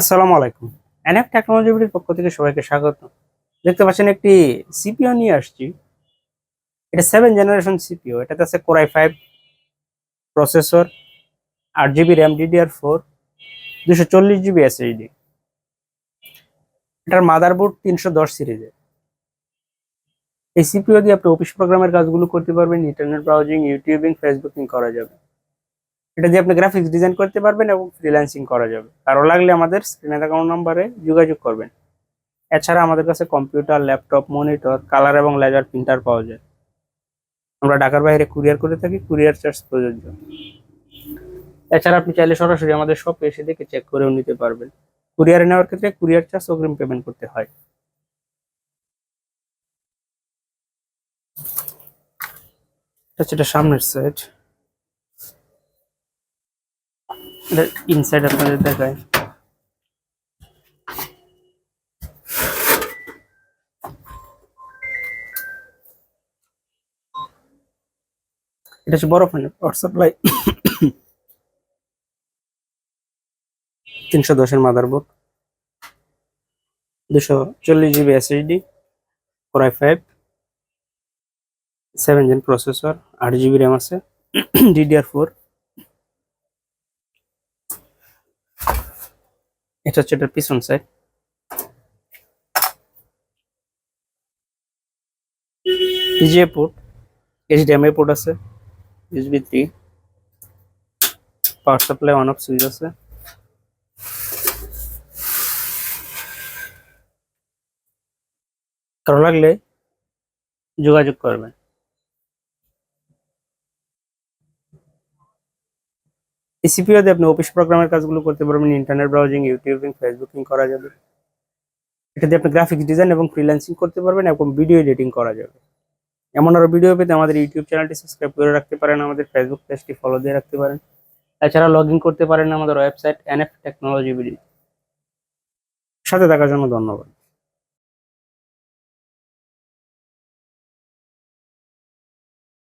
আসসালামু আলাইকুম। NF technology বিডির পক্ষ থেকে সবাইকে স্বাগত। দেখতে পাচ্ছেন একটি সিপিইউ নিয়ে আসছি। এটা 7 জেনারেশন সিপিইউ। এটাতে আছে Core i5 processor, 8 GB RAM DDR4, 240 GB SSD। এটার মাদারবোর্ড 310 সিরিজের। এই সিপিইউ দিয়ে আপনি অফিস প্রোগ্রামের কাজগুলো করতে পারবেন, ইন্টারনেট ব্রাউজিং, ইউটিউবিং, ফেসবুকিং করা যাবে। এটা দিয়ে আপনি গ্রাফিক্স ডিজাইন করতে পারবেন এবং ফ্রিল্যান্সিং করা যাবে। আরো লাগলে আমাদের স্ক্রিনে থাকা নম্বরে যোগাযোগ করবেন। এছাড়া আমাদের কাছে কম্পিউটার, ল্যাপটপ, মনিটর, কালার এবং লেজার প্রিন্টার পাওয়া যায়। আমরা ঢাকার বাইরে কুরিয়ার করে থাকি, কুরিয়ার চার্জ প্রযোজ্য। এছাড়া আপনি চাইলে সরাসরি আমাদের শপে এসে দেখে চেক করেও নিতে পারবেন। কুরিয়ারে নেওয়ার ক্ষেত্রে কুরিয়ার চার্জ অগ্রিম পেমেন্ট করতে হয়। এটা হচ্ছে এটা সামনের সাইড, এটা ইনসাইড আপনাদের দেখায়। এটা হচ্ছে বড় ফোনের পাওয়ার সাপ্লাই, 310-এর motherboard, 240 GB SSD, Core i5, 7 gen processor, 8 GB RAM আছে, DDR4। এটা হচ্ছে এটার পিছন side. VGA port, HDMI port আছে, USB 3, power supply on off switch আছে। কারো লাগলে যোগাযোগ করবেন। এই সিপিইউ দিয়ে আপনি অফিস প্রোগ্রামের কাজগুলো করতে পারবেন, ইন্টারনেট ব্রাউজিং, ইউটিউবিং, ফেসবুকিং করা যাবে। এটা দিয়ে আপনি গ্রাফিক্স ডিজাইন এবং ফ্রিল্যান্সিং করতে পারবেন এবং ভিডিও এডিটিং করা যাবে। এমন আরো ভিডিও পেতে আমাদের ইউটিউব চ্যানেলটি সাবস্ক্রাইব করে রাখতে পারেন, আমাদের ফেসবুক পেজটি ফলো দিয়ে রাখতে পারেন। এছাড়া লগ ইন করতে পারেন আমাদের ওয়েবসাইট NF টেকনোলজি বিডি। সাথে থাকার জন্য ধন্যবাদ।